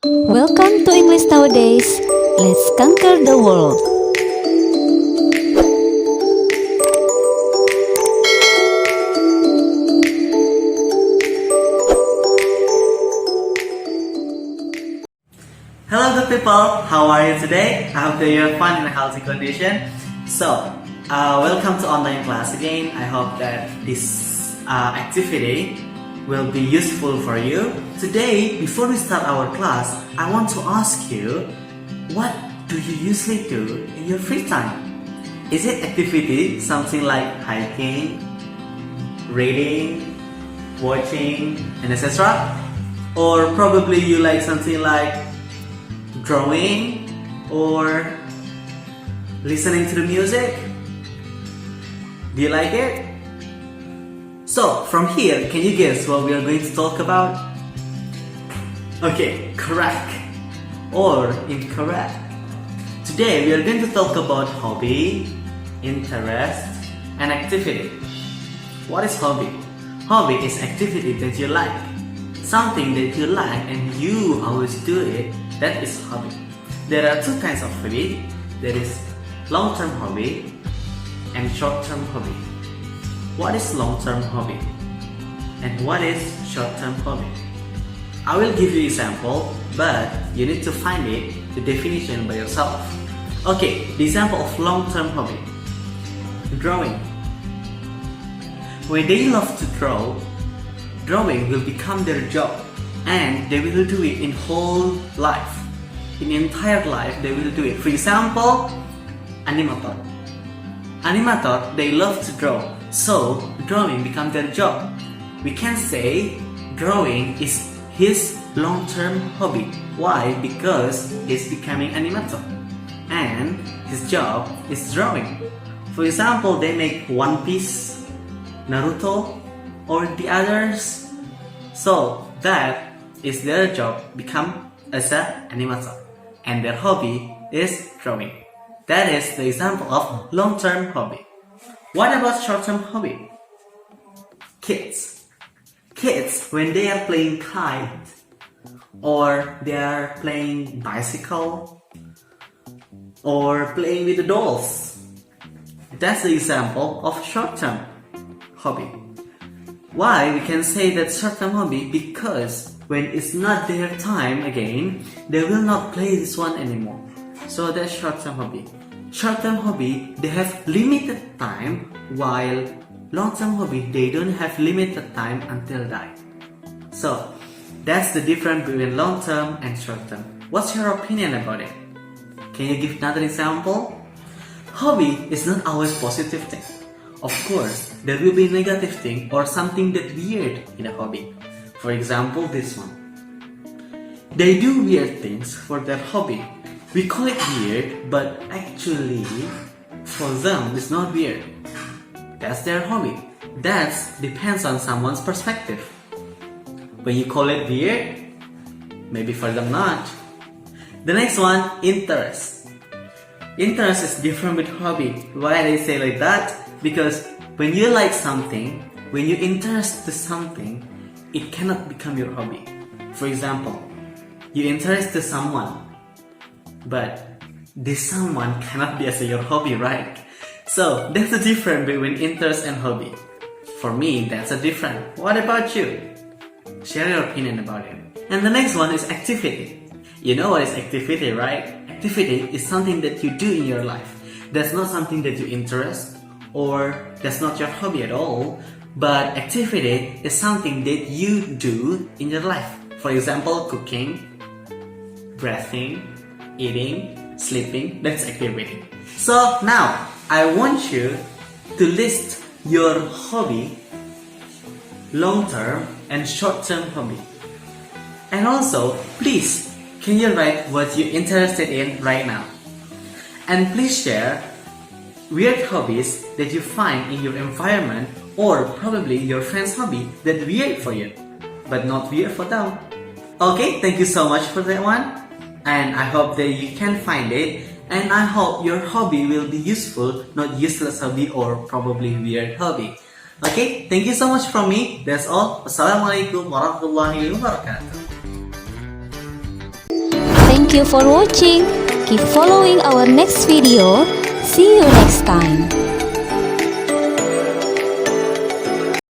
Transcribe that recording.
Welcome to English Nowadays. Let's conquer the world. Hello good people, how are you today? I hope that you're fine in a healthy condition. Welcome to online class again. I hope that this activity will be useful for you. Today, before we start our class, I want to ask you, what do you usually do in your free time? Is it activity something like hiking, reading, watching, and etc.? Or probably you like something like drawing or listening to the music? Do you like it? So from here, can you guess what we are going to talk about? Okay, correct or incorrect. Today we are going to talk about hobby, interest, and activity. What is hobby? Hobby is activity that you like. Something that you like and you always do it. That is hobby. There are two kinds of hobby. There is long-term hobby and short-term hobby. What is long-term hobby? And what is short-term hobby? I will give you example, but you need to find it, the definition by yourself. Okay, the example of long-term hobby. Drawing. When they love to draw, drawing will become their job. And they will do it in whole life. In entire life, they will do it. For example, animator. Animator, they love to draw. So, drawing becomes their job. We can say drawing is his long-term hobby. Why? Because he's becoming animator. And his job is drawing. For example, they make One Piece, Naruto, or the others. So, that is their job, become as an animator, and their hobby is drawing. That is the example of long-term hobby. What about short-term hobby? Kids. Kids, when they are playing kite, or they are playing bicycle, or playing with the dolls, that's the example of short-term hobby. Why we can say that short-term hobby? Because when it's not their time again, they will not play this one anymore. So that's short-term hobby. Short-term hobby, they have limited time, while long-term hobby, they don't have limited time until die. So that's the difference between long-term and short-term. What's your opinion about it? Can you give another example? Hobby is not always positive thing. Of course, there will be negative thing or something that weird in a hobby. For example, this one. They do weird things for their hobby. We call it weird, but actually, for them, it's not weird. That's their hobby. That depends on someone's perspective. When you call it weird, maybe for them not. The next one, interest. Interest is different with hobby. Why I say like that? Because when you like something, when you interest to something, it cannot become your hobby. For example, you interest to someone, but this someone cannot be as your hobby, right? So that's the difference between interest and hobby. For me, that's a difference. What about you? Share your opinion about it. And the next one is activity. You know what is activity, right? Activity is something that you do in your life. That's not something that you interest, or that's not your hobby at all, but activity is something that you do in your life. For example, cooking, breathing, eating, sleeping, that's activity. So now, I want you to list your hobby, long-term and short-term hobby. And also, please, can you write what you're interested in right now? And please share weird hobbies that you find in your environment, or probably your friend's hobby that weird for you, but not weird for them. Okay, thank you so much for that one. And I hope that you can find it. And I hope your hobby will be useful, not useless hobby or probably weird hobby. Okay, thank you so much from me. That's all. Wassalamualaikum warahmatullahi wabarakatuh. Thank you for watching. Keep following our next video. See you next time.